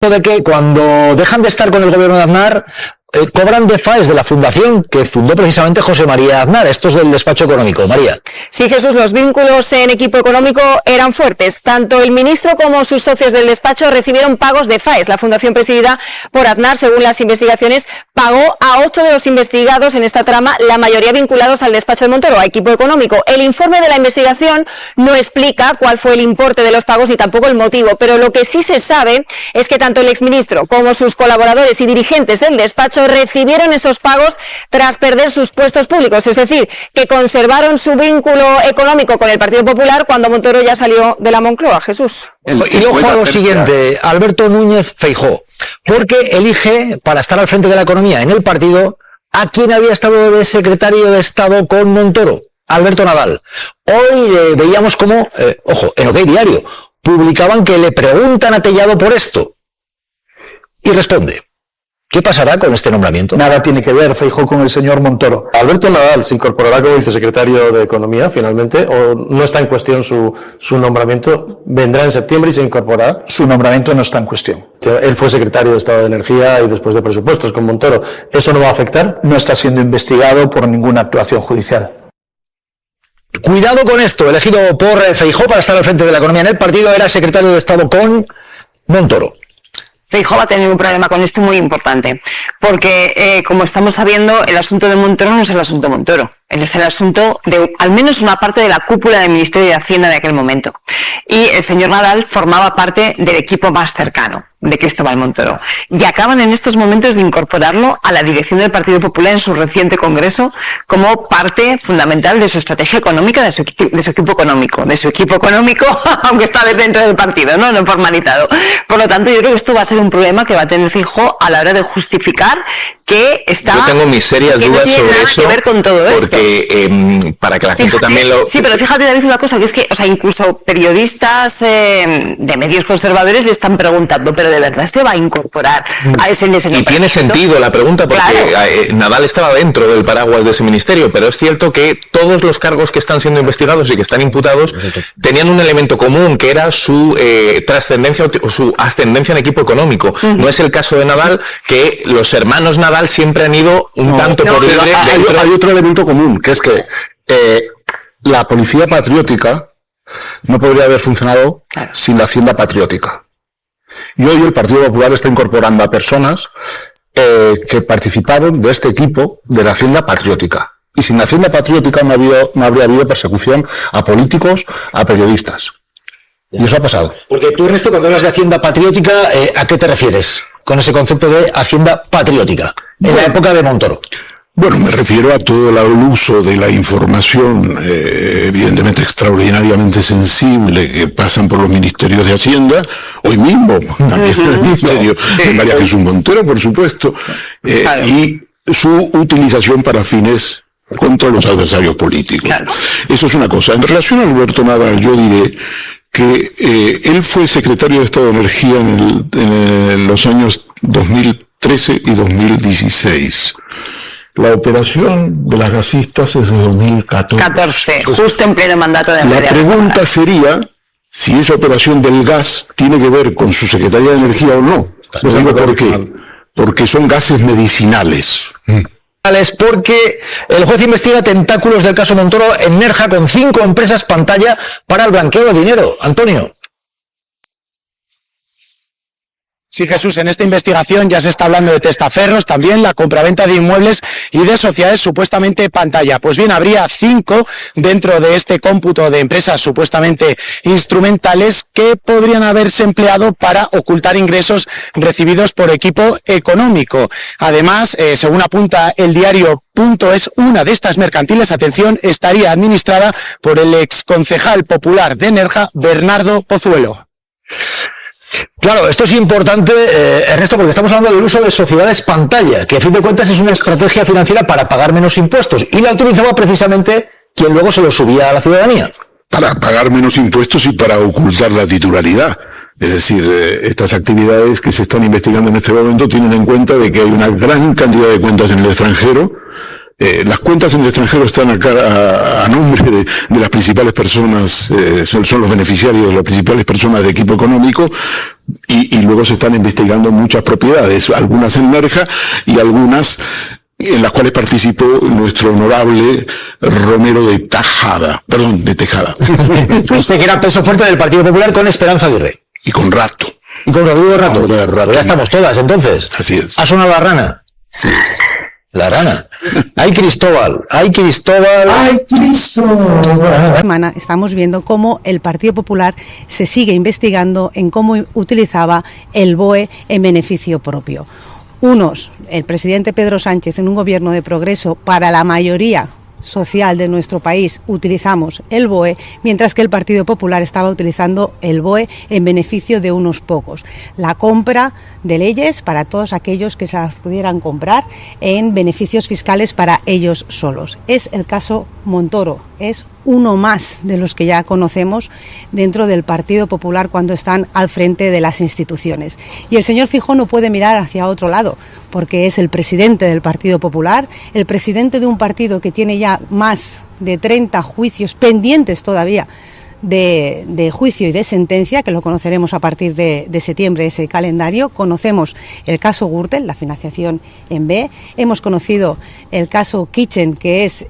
de que cuando dejan de estar con el gobierno de Aznar, cobran de FAES de la fundación que fundó precisamente José María Aznar. Esto es del despacho económico. María. Sí, Jesús, los vínculos en equipo económico eran fuertes. Tanto el ministro como sus socios del despacho recibieron pagos de FAES. La fundación presidida por Aznar, según las investigaciones, pagó a 8 de los investigados en esta trama, la mayoría vinculados al despacho de Montoro, a equipo económico. El informe de la investigación no explica cuál fue el importe de los pagos y tampoco el motivo, pero lo que sí se sabe es que tanto el exministro como sus colaboradores y dirigentes del despacho recibieron esos pagos tras perder sus puestos públicos, es decir, que conservaron su vínculo económico con el Partido Popular cuando Montoro ya salió de la Moncloa. Jesús. Y ojo a lo siguiente, Alberto Núñez Feijóo, porque elige para estar al frente de la economía en el partido a quien había estado de secretario de Estado con Montoro, Alberto Nadal. Hoy veíamos cómo, ojo, en OK Diario, publicaban que le preguntan a Tellado por esto y responde. ¿Qué pasará con este nombramiento? Nada tiene que ver Feijóo con el señor Montoro. ¿Alberto Nadal se incorporará como vicesecretario de Economía finalmente o no está en cuestión su nombramiento? ¿Vendrá en septiembre y se incorporará? Su nombramiento no está en cuestión. Él fue secretario de Estado de Energía y después de Presupuestos con Montoro. ¿Eso no va a afectar? No está siendo investigado por ninguna actuación judicial. Cuidado con esto. Elegido por Feijóo para estar al frente de la economía en el partido, era secretario de Estado con Montoro. Feijóo va a tener un problema con esto muy importante, porque como estamos sabiendo, el asunto de Montoro no es el asunto de Montoro, es el asunto de al menos una parte de la cúpula del Ministerio de Hacienda de aquel momento. Y el señor Nadal formaba parte del equipo más cercano de Cristóbal Montoro. Y acaban en estos momentos de incorporarlo a la dirección del Partido Popular en su reciente congreso como parte fundamental de su estrategia económica, de su equipo económico, aunque está dentro del partido, no formalizado. Por lo tanto, yo creo que esto va a ser un problema que va a tener Feijóo a la hora de justificar que está... Yo tengo mis serias dudas sobre eso, que ver con todo porque para que la gente también lo... Sí, pero fíjate, David, una cosa, que es que, o sea, incluso periodistas de medios conservadores le están preguntando, pero ¿de verdad se va a incorporar a ese Y tiene sentido la pregunta, porque claro, Nadal estaba dentro del paraguas de ese ministerio, pero es cierto que todos los cargos que están siendo investigados y que están imputados tenían un elemento común, que era su trascendencia o su ascendencia en equipo económico. No es el caso de Nadal, que los hermanos Nadal siempre han ido un tanto por libre dentro... Hay otro elemento común, que es que la policía patriótica no podría haber funcionado sin la Hacienda patriótica. Y hoy el Partido Popular está incorporando a personas que participaron de este equipo de la Hacienda patriótica. Y sin la Hacienda patriótica no habría habido persecución a políticos, a periodistas. Y eso ha pasado. Porque tú, Ernesto, cuando hablas de Hacienda patriótica, ¿a qué te refieres con ese concepto de Hacienda patriótica? En la época de Montoro. Bueno, me refiero a todo el uso de la información, evidentemente extraordinariamente sensible, que pasan por los ministerios de Hacienda, hoy mismo, también el ministerio de María Jesús Montero, por supuesto, y su utilización para fines contra los adversarios políticos. Eso es una cosa. En relación a Alberto Nadal, yo diré que él fue secretario de Estado de Energía en los años 2013 y 2016. La operación de las gasistas es de 2014. Justo en pleno mandato de La pregunta sería si esa operación del gas tiene que ver con su Secretaría de Energía o no. Lo digo porque son gases medicinales. Porque el juez investiga tentáculos del caso Montoro en Nerja con 5 empresas pantalla para el blanqueo de dinero. Antonio. Sí, Jesús, en esta investigación ya se está hablando de testaferros, también la compraventa de inmuebles y de sociedades supuestamente pantalla. Pues bien, habría 5 dentro de este cómputo de empresas supuestamente instrumentales que podrían haberse empleado para ocultar ingresos recibidos por equipo económico. Además, según apunta el diario .es, una de estas mercantiles, atención, estaría administrada por el exconcejal popular de Nerja, Bernardo Pozuelo. Claro, esto es importante, Ernesto, porque estamos hablando del uso de sociedades pantalla, que a fin de cuentas es una estrategia financiera para pagar menos impuestos, y la utilizaba precisamente quien luego se lo subía a la ciudadanía. Para pagar menos impuestos y para ocultar la titularidad. Es decir, estas actividades que se están investigando en este momento tienen en cuenta de que hay una gran cantidad de cuentas en el extranjero. Las cuentas en el extranjero están a nombre de las principales personas, son los beneficiarios de las principales personas de equipo económico, y luego se están investigando muchas propiedades, algunas en Nerja y algunas en las cuales participó nuestro honorable Romero de Tejada. Usted que era peso fuerte del Partido Popular con Esperanza Aguirre. Y con Rato. Y con Rodrigo Rato. Rato. Ya estamos todas, entonces. Así es. ¿Ha sonado la rana? Sí. La rana. ¡Ay, Cristóbal! ¡Ay, Cristóbal! ¡Ay, Cristóbal! Semana estamos viendo cómo el Partido Popular se sigue investigando en cómo utilizaba el BOE en beneficio propio. Unos, el presidente Pedro Sánchez, en un gobierno de progreso para la mayoría social de nuestro país, utilizamos el BOE, mientras que el Partido Popular estaba utilizando el BOE en beneficio de unos pocos. La compra de leyes para todos aquellos que se las pudieran comprar en beneficios fiscales para ellos solos. Es el caso Montoro, es uno más de los que ya conocemos dentro del Partido Popular cuando están al frente de las instituciones. Y el señor Feijóo no puede mirar hacia otro lado, porque es el presidente del Partido Popular, el presidente de un partido que tiene ya más de 30 juicios pendientes todavía de juicio y de sentencia, que lo conoceremos a partir de septiembre, ese calendario. Conocemos el caso Gürtel, la financiación en B, hemos conocido el caso Kitchen, que es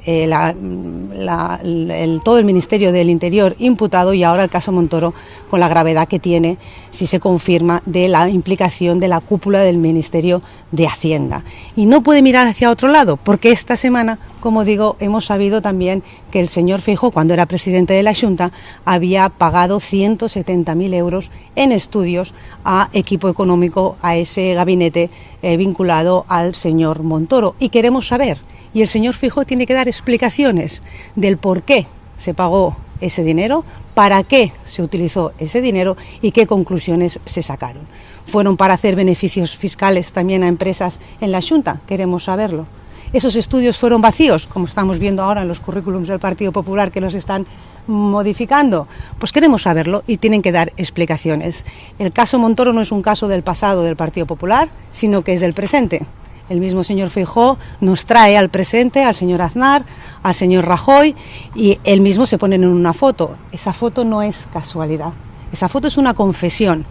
todo el Ministerio del Interior imputado, y ahora el caso Montoro, con la gravedad que tiene, si se confirma, de la implicación de la cúpula del Ministerio de Hacienda. Y no puede mirar hacia otro lado, porque esta semana, como digo, hemos sabido también que el señor Feijóo, cuando era presidente de la Xunta, había pagado 170.000 euros en estudios a equipo económico, a ese gabinete vinculado al señor Montoro. Y queremos saber, y el señor Feijóo tiene que dar explicaciones del por qué se pagó ese dinero, para qué se utilizó ese dinero y qué conclusiones se sacaron. ¿Fueron para hacer beneficios fiscales también a empresas en la Xunta? Queremos saberlo. ¿Esos estudios fueron vacíos, como estamos viendo ahora en los currículums del Partido Popular, que los están modificando? Pues queremos saberlo y tienen que dar explicaciones. El caso Montoro no es un caso del pasado del Partido Popular, sino que es del presente. El mismo señor Feijóo nos trae al presente al señor Aznar, al señor Rajoy, y él mismo se ponen en una foto. Esa foto no es casualidad. Esa foto es una confesión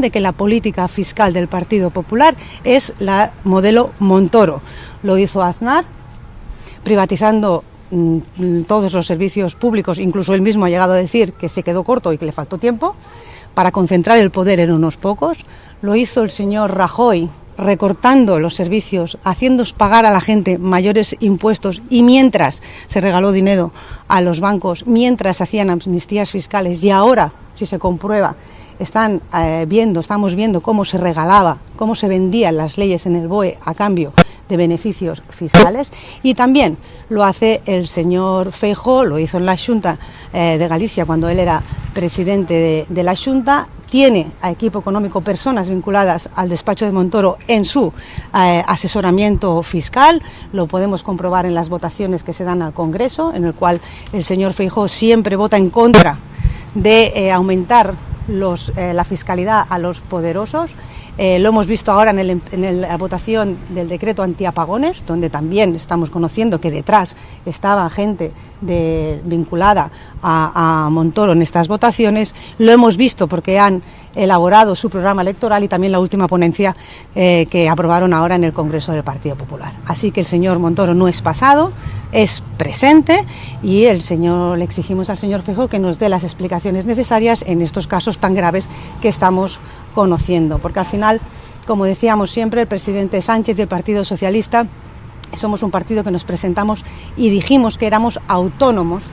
de que la política fiscal del Partido Popular es la modelo Montoro. Lo hizo Aznar, privatizando todos los servicios públicos, incluso él mismo ha llegado a decir que se quedó corto y que le faltó tiempo, para concentrar el poder en unos pocos. Lo hizo el señor Rajoy, recortando los servicios, haciéndoos pagar a la gente mayores impuestos, y mientras se regaló dinero a los bancos, mientras hacían amnistías fiscales, y ahora, si se comprueba, estamos viendo cómo se regalaba, cómo se vendían las leyes en el BOE a cambio de beneficios fiscales. Y también lo hace el señor Feijóo, lo hizo en la Xunta de Galicia cuando él era presidente de la Xunta. Tiene a equipo económico personas vinculadas al despacho de Montoro en su asesoramiento fiscal. Lo podemos comprobar en las votaciones que se dan al Congreso, en el cual el señor Feijóo siempre vota en contra de aumentar la fiscalidad a los poderosos. Lo hemos visto ahora en la votación del decreto antiapagones, donde también estamos conociendo que detrás estaba gente vinculada a Montoro en estas votaciones. Lo hemos visto porque han elaborado su programa electoral, y también la última ponencia que aprobaron ahora en el Congreso del Partido Popular. Así que el señor Montoro no es pasado, es presente, y le exigimos al señor Feijóo que nos dé las explicaciones necesarias en estos casos tan graves que estamos conociendo, porque al final, como decíamos siempre, el presidente Sánchez y el Partido Socialista somos un partido que nos presentamos y dijimos que éramos autónomos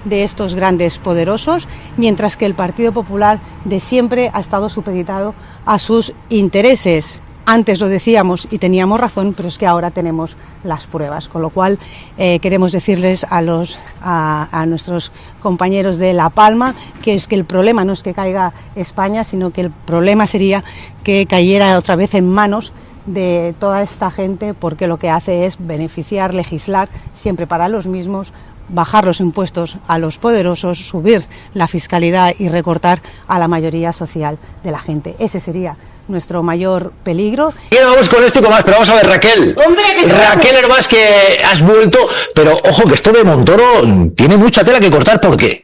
de estos grandes poderosos, mientras que el Partido Popular de siempre ha estado supeditado a sus intereses. Antes lo decíamos y teníamos razón, pero es que ahora tenemos las pruebas, con lo cual queremos decirles a nuestros compañeros de La Palma que es que el problema no es que caiga España, sino que el problema sería que cayera otra vez en manos de toda esta gente, porque lo que hace es beneficiar, legislar siempre para los mismos, bajar los impuestos a los poderosos, subir la fiscalidad y recortar a la mayoría social de la gente. Ese sería nuestro mayor peligro. Y vamos con esto y con más, pero vamos a ver, Raquel. ¡Hombre, que Raquel Hermás, que has vuelto, pero ojo que esto de Montoro tiene mucha tela que cortar. ¿Por qué?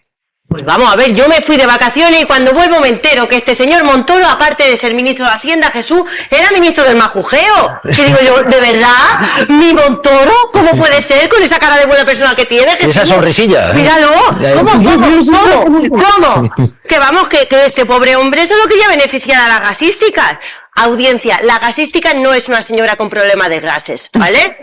Pues vamos a ver, yo me fui de vacaciones y cuando vuelvo me entero que este señor Montoro, aparte de ser ministro de Hacienda, Jesús, era ministro del majujeo. Que digo yo, ¿de verdad? ¿Mi Montoro? ¿Cómo puede ser con esa cara de buena persona que tiene, Jesús? Esa sonrisilla. Míralo. ¿Cómo? Que vamos, que este pobre hombre solo quería beneficiar a las gasísticas. Audiencia, la gasística no es una señora con problemas de gases, ¿vale?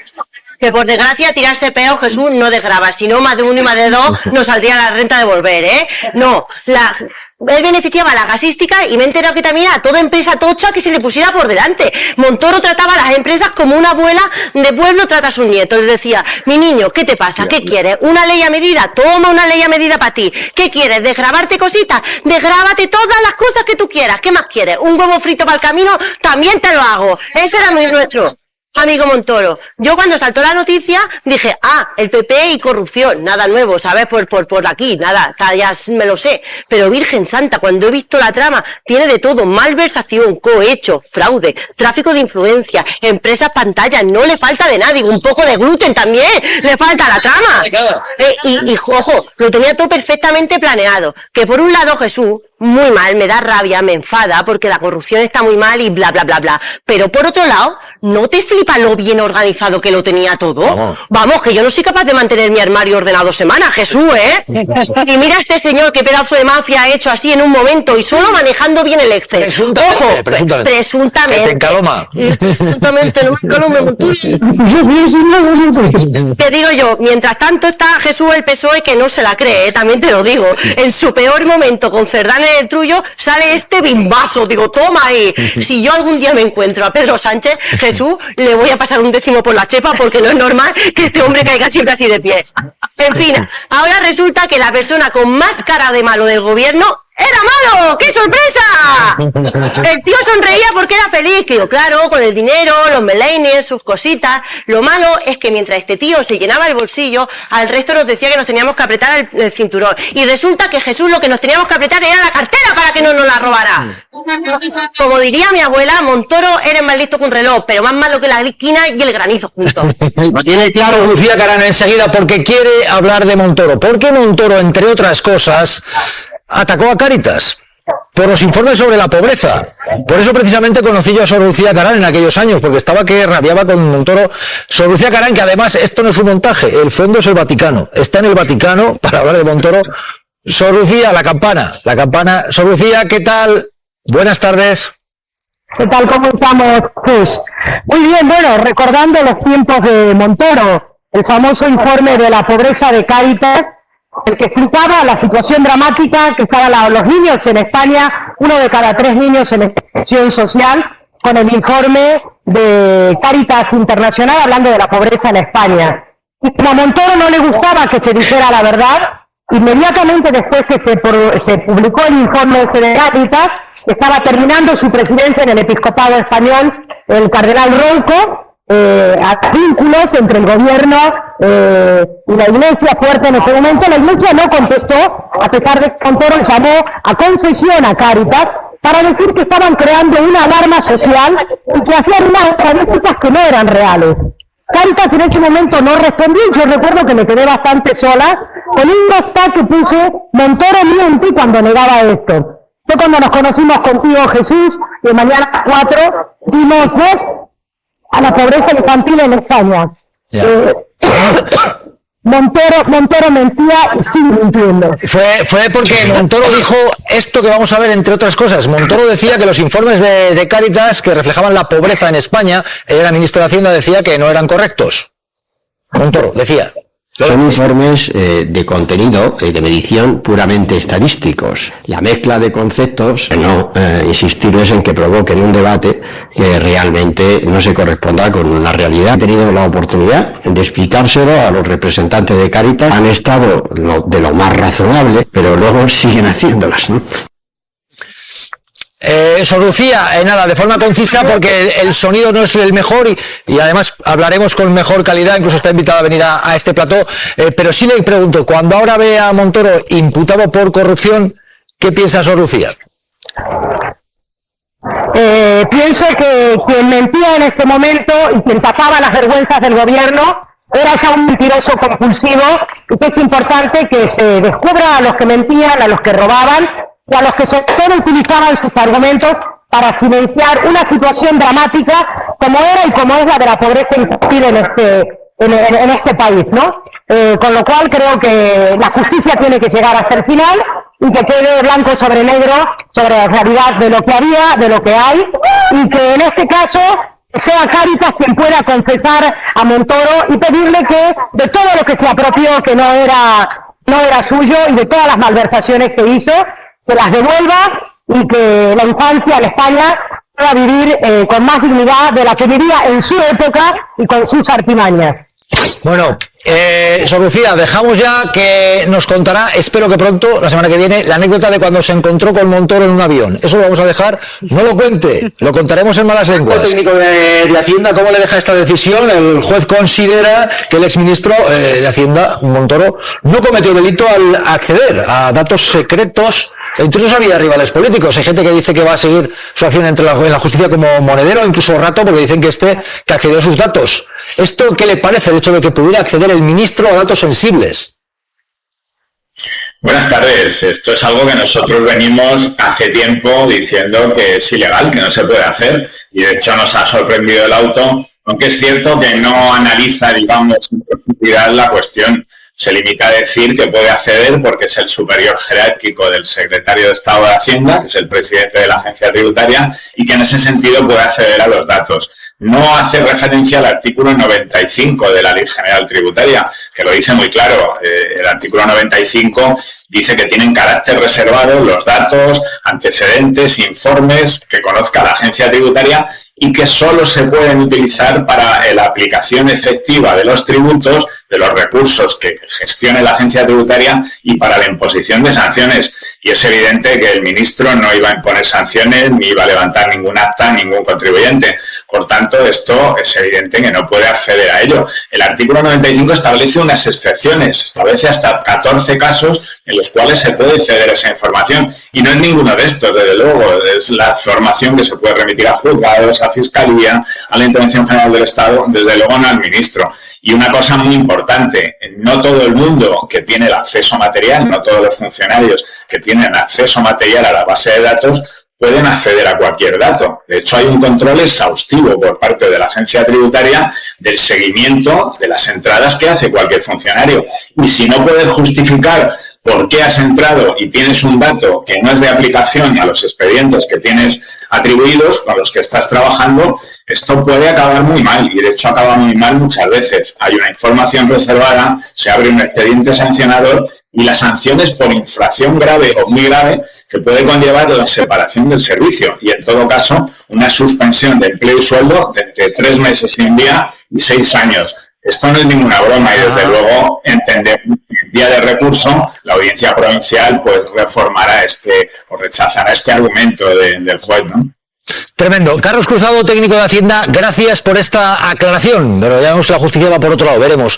Que por desgracia tirarse peo, Jesús, no desgrava, si no más de uno y más de dos no saldría la renta de volver, ¿eh? No, él beneficiaba a la gasística y me he enterado que también a toda empresa tocha que se le pusiera por delante. Montoro trataba a las empresas como una abuela de pueblo trata a sus nietos. Les decía, mi niño, ¿qué te pasa? ¿Qué quieres? ¿Una ley a medida? Toma una ley a medida para ti. ¿Qué quieres? ¿Desgrabarte cositas? Desgrábate todas las cosas que tú quieras. ¿Qué más quieres? ¿Un huevo frito para el camino? También te lo hago. Eso era muy nuestro. Amigo Montoro, yo cuando saltó la noticia dije, el PP y corrupción, nada nuevo, ¿sabes? Por aquí, nada, ya me lo sé. Pero Virgen Santa, cuando he visto la trama, tiene de todo, malversación, cohecho, fraude, tráfico de influencia, empresas pantallas, no le falta de nada, digo, un poco de gluten también, le falta la trama. Y ojo, lo tenía todo perfectamente planeado. Que por un lado Jesús, muy mal, me da rabia, me enfada, porque la corrupción está muy mal y bla, bla, bla, bla. Pero por otro lado, ¿no te flipa lo bien organizado que lo tenía todo? Vamos, que yo no soy capaz de mantener mi armario ordenado 2 semanas, Jesús, ¿eh? Y mira a este señor qué pedazo de mafia ha hecho así en un momento y solo manejando bien el Excel. Presuntamente. Te encaloma. Presuntamente, no me encalome, Montoro. Te digo yo, mientras tanto está Jesús el PSOE que no se la cree, también te lo digo. En su peor momento con Cerdán en el trullo sale este bimbaso, digo, toma ahí. Si yo algún día me encuentro a Pedro Sánchez, Jesús, le voy a pasar un décimo por la chepa porque no es normal que este hombre caiga siempre así de pie. En fin, ahora resulta que la persona con más cara de malo del gobierno ¡era malo! ¡Qué sorpresa! El tío sonreía porque era feliz, digo, claro, con el dinero, los meleines, sus cositas. Lo malo es que mientras este tío se llenaba el bolsillo, al resto nos decía que nos teníamos que apretar el cinturón. Y resulta que Jesús lo que nos teníamos que apretar era la cartera para que no nos la robara. Como diría mi abuela, Montoro eres más listo que un reloj, pero más malo que la esquina y el granizo juntos. Lo tiene claro Lucía Carán enseguida porque quiere hablar de Montoro. Porque Montoro, entre otras cosas, atacó a Cáritas por los informes sobre la pobreza. Por eso precisamente conocí yo a Sor Lucía Carán en aquellos años, porque estaba que rabiaba con Montoro. Sor Lucía Carán, que además esto no es un montaje, el fondo es el Vaticano. Está en el Vaticano para hablar de Montoro. Sor Lucía, la campana. Sor Lucía, ¿qué tal? Buenas tardes. ¿Qué tal? ¿Cómo estamos, Jesús? Muy bien, bueno, recordando los tiempos de Montoro, el famoso informe de la pobreza de Cáritas, el que explicaba la situación dramática que estaban los niños en España, 1 de cada 3 niños en exclusión social, con el informe de Cáritas Internacional hablando de la pobreza en España. Y como a Montoro no le gustaba que se dijera la verdad, inmediatamente después que se publicó el informe de Cáritas, estaba terminando su presidencia en el episcopado español, el cardenal Ronco, vínculos entre el gobierno y la iglesia fuerte en ese momento. La iglesia no contestó, a pesar de que Montoro llamó a confesión a Cáritas para decir que estaban creando una alarma social y que hacían unas estadísticas que no eran reales. Cáritas en ese momento no respondió y yo recuerdo que me quedé bastante sola con un hashtag que puse Montoro miente cuando negaba esto. Fue cuando nos conocimos contigo, Jesús, y mañana 4 dimos voz a la pobreza infantil en España. Montoro mentía y sigue mintiendo. Fue porque Montoro dijo esto que vamos a ver, entre otras cosas. Montoro decía que los informes de Cáritas que reflejaban la pobreza en España, el ministro de Hacienda decía que no eran correctos. Montoro decía. Son informes de contenido y de medición puramente estadísticos. La mezcla de conceptos, no insistirles en que provoquen un debate que realmente no se corresponda con la realidad. He tenido la oportunidad de explicárselo a los representantes de Cáritas. Han estado de lo más razonable, pero luego siguen haciéndolas, ¿no? Sor Lucía, nada, de forma concisa, porque el sonido no es el mejor y además hablaremos con mejor calidad, incluso está invitada a venir a este plató, pero sí le pregunto, cuando ahora ve a Montoro imputado por corrupción, ¿qué piensa Sor Lucía? Pienso que quien mentía en este momento y quien tapaba las vergüenzas del gobierno era ya un mentiroso compulsivo y que es importante que se descubra a los que mentían, a los que robaban y a los que sobre todo utilizaban sus argumentos para silenciar una situación dramática como era y como es la de la pobreza infantil en este país, ¿no? Con lo cual creo que la justicia tiene que llegar hasta el final y que quede blanco sobre negro sobre la realidad de lo que había, de lo que hay, y que en este caso sea Cáritas quien pueda confesar a Montoro y pedirle que de todo lo que se apropió que no era suyo y de todas las malversaciones que hizo, que las devuelva y que la infancia en España pueda vivir con más dignidad de la que vivía en su época y con sus artimañas. Bueno, Sor Lucía, dejamos ya que nos contará, espero que pronto, la semana que viene, la anécdota de cuando se encontró con Montoro en un avión. Eso lo vamos a dejar, no lo cuente, lo contaremos en Malas Lenguas. El técnico de Hacienda, ¿cómo le deja esta decisión? El juez considera que el exministro de Hacienda, Montoro, no cometió delito al acceder a datos secretos. Incluso había rivales políticos. Hay gente que dice que va a seguir su acción en la justicia como monedero, incluso rato, porque dicen que que accedió a sus datos. ¿Esto qué le parece, el hecho de que pudiera acceder el ministro a datos sensibles? Buenas tardes. Esto es algo que nosotros venimos hace tiempo diciendo que es ilegal, que no se puede hacer, y de hecho nos ha sorprendido el auto, aunque es cierto que no analiza, digamos, en profundidad la cuestión. Se limita a decir que puede acceder porque es el superior jerárquico del secretario de Estado de Hacienda, que es el presidente de la agencia tributaria, y que en ese sentido puede acceder a los datos. No hace referencia al artículo 95 de la Ley General Tributaria, que lo dice muy claro. El artículo 95 dice que tienen carácter reservado los datos, antecedentes, informes que conozca la agencia tributaria y que solo se pueden utilizar para la aplicación efectiva de los tributos, de los recursos que gestione la agencia tributaria y para la imposición de sanciones. Y es evidente que el ministro no iba a imponer sanciones ni iba a levantar ningún acta a ningún contribuyente. Por tanto, esto es evidente que no puede acceder a ello. El artículo 95 establece unas excepciones, establece hasta 14 casos en los cuales se puede acceder a esa información. Y no es ninguno de estos, desde luego. Es la información que se puede remitir a juzgados, a Fiscalía, a la Intervención General del Estado, desde luego no al ministro. Y una cosa muy importante, no todo el mundo que tiene el acceso material, no todos los funcionarios que tienen acceso material a la base de datos pueden acceder a cualquier dato. De hecho, hay un control exhaustivo por parte de la agencia tributaria del seguimiento de las entradas que hace cualquier funcionario. Y si no puedes justificar por qué has entrado y tienes un dato que no es de aplicación a los expedientes que tienes atribuidos, con los que estás trabajando, esto puede acabar muy mal, y de hecho acaba muy mal muchas veces. Hay una información reservada, se abre un expediente sancionador y la sanción es por infracción grave o muy grave que puede conllevar la separación del servicio y en todo caso una suspensión de empleo y sueldo de entre 3 meses y un día y 6 años. Esto no es ninguna broma y desde luego entendemos que en vía de recurso la audiencia provincial pues reformará o rechazará este argumento del juez, ¿no? Tremendo. Carlos Cruzado, técnico de Hacienda, gracias por esta aclaración, pero ya vemos que la justicia va por otro lado, veremos.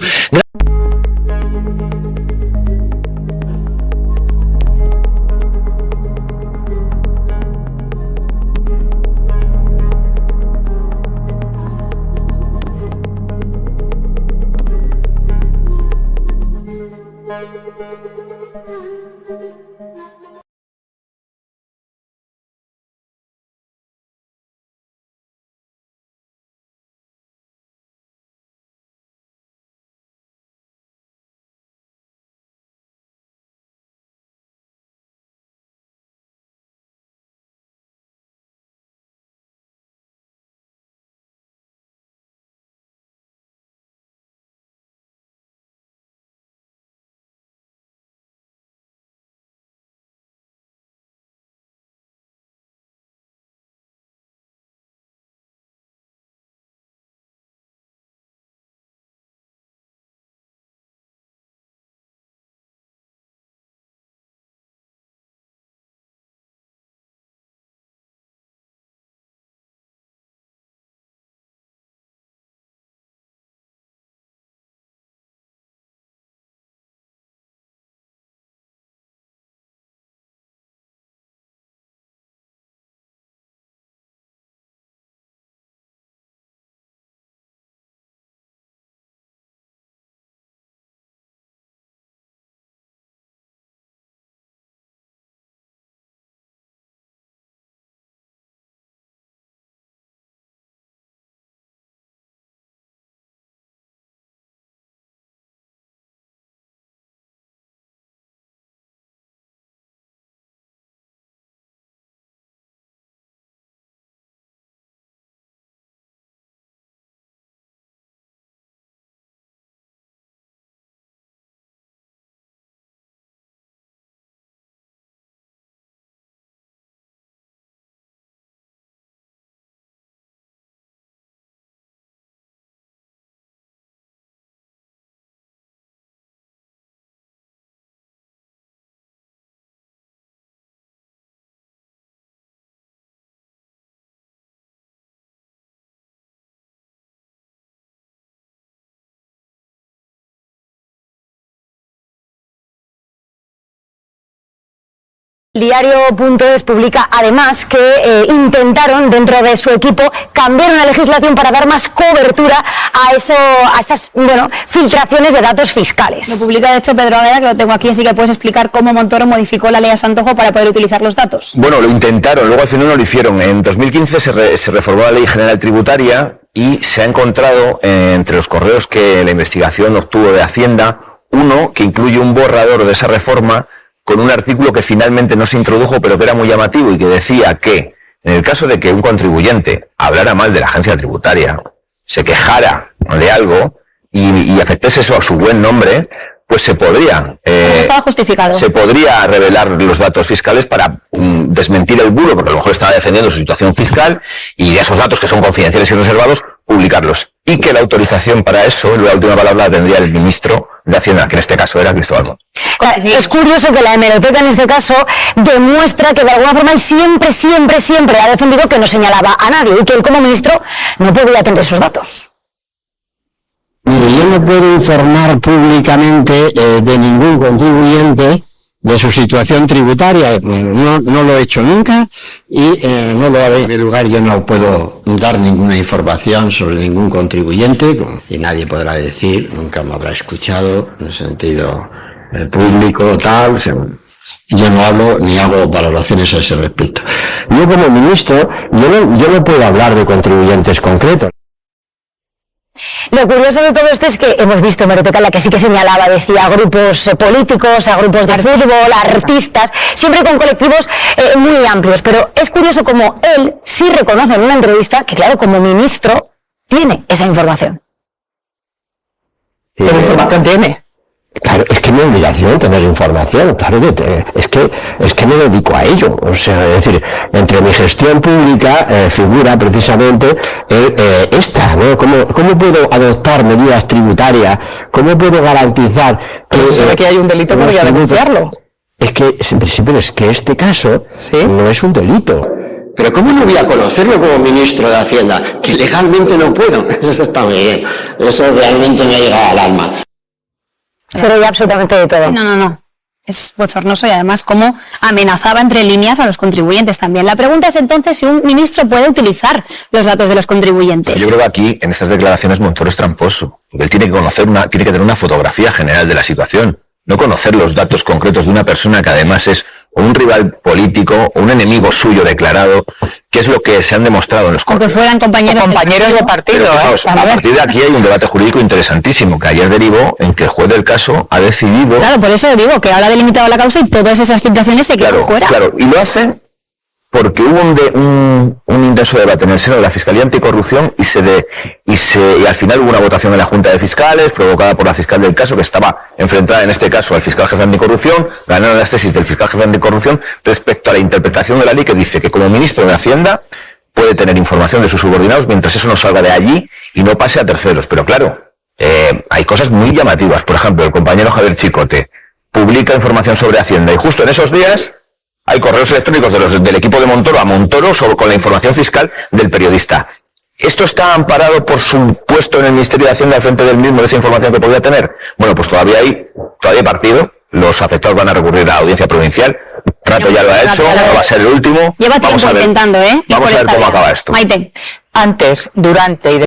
Diario.es publica además que intentaron dentro de su equipo cambiar una legislación para dar más cobertura a estas filtraciones de datos fiscales. Lo publica de hecho Pedro Águeda, que lo tengo aquí, así que puedes explicar cómo Montoro modificó la ley a su antojo para poder utilizar los datos. Bueno, lo intentaron, luego al final no lo hicieron. En 2015 se reformó la Ley General Tributaria y se ha encontrado entre los correos que la investigación obtuvo de Hacienda uno que incluye un borrador de esa reforma con un artículo que finalmente no se introdujo, pero que era muy llamativo y que decía que en el caso de que un contribuyente hablara mal de la agencia tributaria, se quejara de algo y afectase eso a su buen nombre, pues se podría estaba justificado. Se podría revelar los datos fiscales para desmentir el bulo, porque a lo mejor estaba defendiendo su situación fiscal, y de esos datos que son confidenciales y reservados, publicarlos. Y que la autorización para eso, la última palabra la tendría el ministro de Hacienda, que en este caso era Cristóbal Montoro. Es curioso que la hemeroteca en este caso demuestra que de alguna forma él siempre ha defendido que no señalaba a nadie y que él como ministro no podía tener esos datos. Mire, yo no puedo informar públicamente de ningún contribuyente de su situación tributaria. No lo he hecho nunca y no lo haré. En primer lugar, yo no puedo dar ninguna información sobre ningún contribuyente y nadie podrá decir, nunca me habrá escuchado en el sentido público tal. Yo no hablo ni hago valoraciones a ese respecto. Yo como ministro, yo no puedo hablar de contribuyentes concretos. Lo curioso de todo esto es que hemos visto hemeroteca en la que sí que señalaba, decía, a grupos políticos, a grupos de fútbol, a artistas, siempre con colectivos muy amplios, pero es curioso como él sí reconoce en una entrevista que, claro, como ministro tiene esa información. ¿Qué información tiene? Claro, es que mi obligación tener información, claro que es que me dedico a ello, o sea, es decir, entre mi gestión pública figura precisamente esta, ¿no? ¿Cómo puedo adoptar medidas tributarias? ¿Cómo puedo garantizar que si se ve que hay un delito podría denunciarlo? Es que, sí, pero es que este caso no es un delito. Pero ¿cómo no voy a conocerlo como ministro de Hacienda? Que legalmente no puedo. Eso está muy bien. Eso realmente me ha llegado al alma. Se veía absolutamente de todo. No. Es bochornoso y además cómo amenazaba entre líneas a los contribuyentes también. La pregunta es entonces si un ministro puede utilizar los datos de los contribuyentes. Yo creo que aquí, en estas declaraciones, Montoro es tramposo. Porque él tiene que tener una fotografía general de la situación. No conocer los datos concretos de una persona que además es un rival político o un enemigo suyo declarado, que es lo que se han demostrado en los correos. Aunque fueran compañeros de partido. A partir de aquí hay un debate jurídico interesantísimo, que ayer derivó en que el juez del caso ha decidido... Claro, por eso digo que ahora ha delimitado la causa y todas esas filtraciones se quedan fuera. Claro, y lo hace porque hubo un intenso debate en el seno de la Fiscalía Anticorrupción y al final hubo una votación en la Junta de Fiscales provocada por la fiscal del caso, que estaba enfrentada en este caso al fiscal jefe de Anticorrupción. Ganaron las tesis del fiscal jefe de Anticorrupción respecto a la interpretación de la ley, que dice que como ministro de Hacienda puede tener información de sus subordinados mientras eso no salga de allí y no pase a terceros. Pero claro, hay cosas muy llamativas. Por ejemplo, el compañero Javier Chicote publica información sobre Hacienda y justo en esos días hay correos electrónicos del equipo de Montoro a Montoro con la información fiscal del periodista. ¿Esto está amparado por su puesto en el Ministerio de Hacienda al frente del mismo de esa información que podría tener? Bueno, pues todavía hay partido. Los afectados van a recurrir a la audiencia provincial. Rato ya lo ha hecho, no va a ser el último. Lleva tiempo intentando, Vamos a ver cómo acaba esto. Maite. Antes, durante y